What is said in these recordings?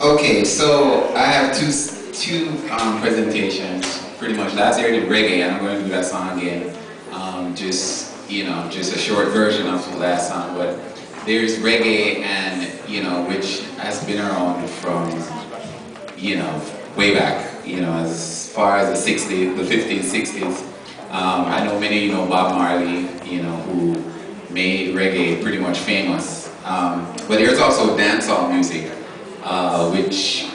Okay, so I have two presentations. Pretty much last year I did reggae, and I'm going to do that song again. Just a short version of the last song. But there's reggae, and which has been around from way back. As far as the '60s, the '50s, '60s. I know many Bob Marley. Who made reggae pretty much famous. But there's also dancehall music, which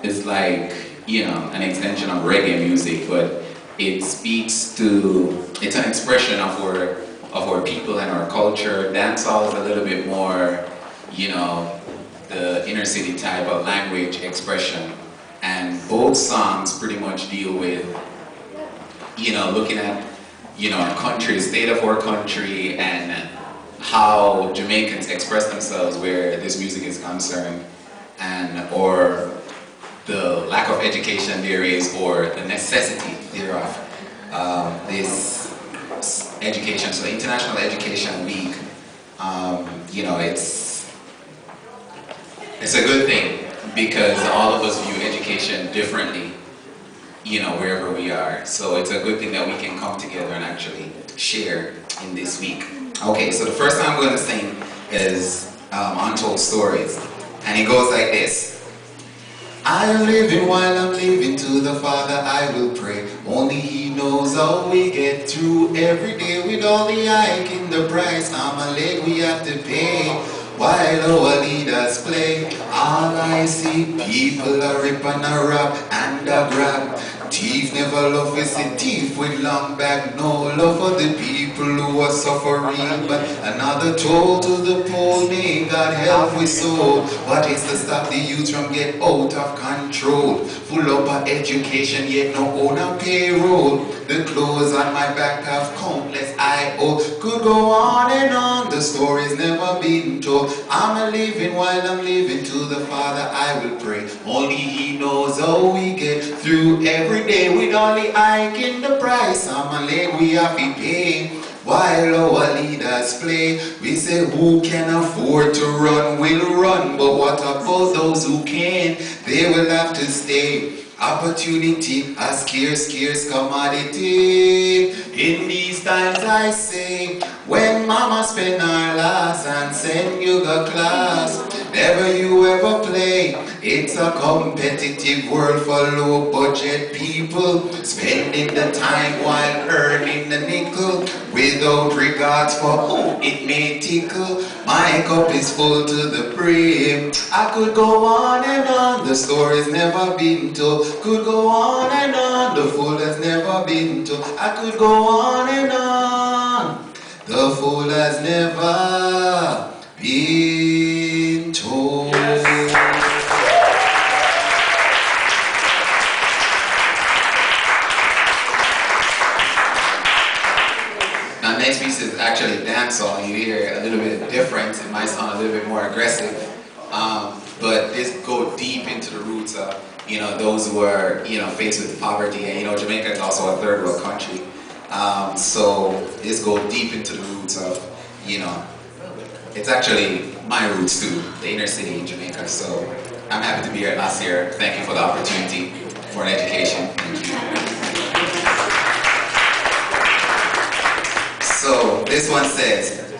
is like, an extension of reggae music, but it's an expression of our people and our culture. Dancehall is a little bit more, the inner city type of language expression. And both songs pretty much deal with, looking at, our country, the state of our country, and how Jamaicans express themselves where this music is concerned, or the lack of education there is, or the necessity thereof. This education, so International Education Week, it's a good thing because all of us view education differently, wherever we are. So it's a good thing that we can come together and actually share in this week. Okay, so the first song I'm going to sing is Untold Stories, and it goes like this. I am living while I'm living, to the Father I will pray. Only He knows how we get through every day with all the hike in the price. I'm a leg we have to pay while our leaders play. All I see, people are rip and a rap and a grab. Thief never love is a thief with long back. No love for the people who are suffering, but another toll to the poor. May God help we so. What is to stop the youth from get out of control? Full up of education yet no owner payroll. The clothes on my back have countless I owe. Could go on and on, the story's never been told. I'm a living while I'm living, to the Father I will pray. Only He knows how we get through every day with all the hike in the price. I'm a leg we have to pay while our leaders play. We say who can afford to run will run, but what about those who can? They will have to stay. Opportunity a scarce commodity. In these times I say, when mama spend her last and send you to class, never you ever play. It's a competitive world for low budget people, spending the time while earning the nickel, without regards for who it may tickle. My cup is full to the brim. I could go on and on, the story's never been told. Could go on and on, the fool has never been told. I could go on and on, the fool has never been told. Now next piece is actually dancehall. You hear a little bit different. It might sound a little bit more aggressive, but this go deep into the roots of those who are faced with poverty, and Jamaica is also a third world country. So this go deep into the roots of it's actually my roots too, the inner city in Jamaica. So I'm happy to be here last year. Thank you for the opportunity for an education. Thank you. So this one says,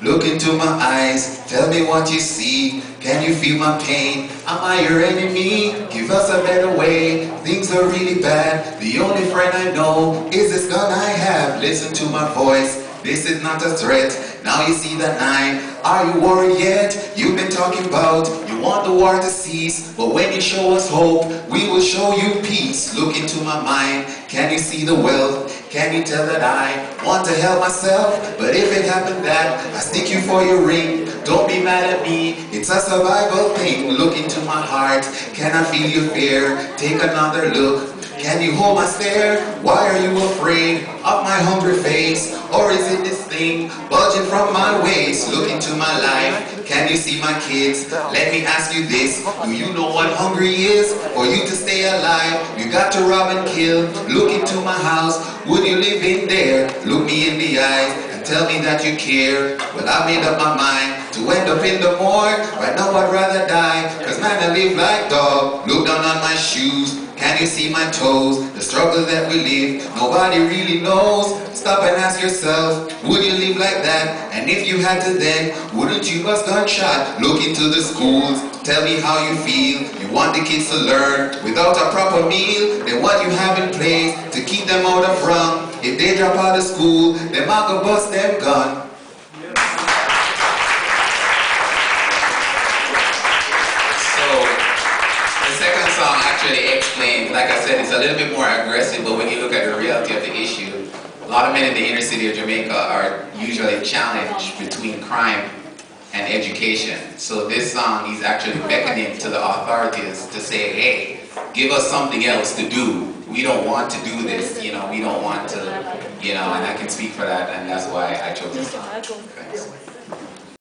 look into my eyes, tell me what you see. Can you feel my pain? Am I your enemy? Give us a better way. Things are really bad. The only friend I know is this gun I have. Listen to my voice. This is not a threat. Now you see the knife. Are you worried yet? You've been talking about you want the war to cease, but when you show us hope, we will show you peace. Look into my mind. Can you see the wealth? Can you tell that I want to help myself? But if it happened that I stick you for your ring, don't be mad at me. It's a survival thing. Look into my heart. Can I feel your fear? Take another look. Can you hold my stare? Why are you afraid of my hungry face? Or is it this thing bulging from my waist? Look into my life. Can you see my kids? Let me ask you this. Do you know what hungry is? For you to stay alive, you got to rob and kill. Look into my house. Would you live in there? Look me in the eyes and tell me that you care. Well, I made up my mind to to end up in the morgue. Right now I'd rather die, cause man I live like dog. Look down on my shoes, can you see my toes? The struggle that we live, nobody really knows. Stop and ask yourself, would you live like that? And if you had to then, wouldn't you bust gunshot? Look into the schools, tell me how you feel. You want the kids to learn without a proper meal. Then what you have in place to keep them out of wrong? If they drop out of school, them I go bust them gun. Second song actually explains, like I said, it's a little bit more aggressive, but when you look at the reality of the issue, a lot of men in the inner city of Jamaica are usually challenged between crime and education. So this song is actually beckoning to the authorities to say, hey, give us something else to do. We don't want to do this, we don't want to, and I can speak for that, and that's why I chose this song. Thanks.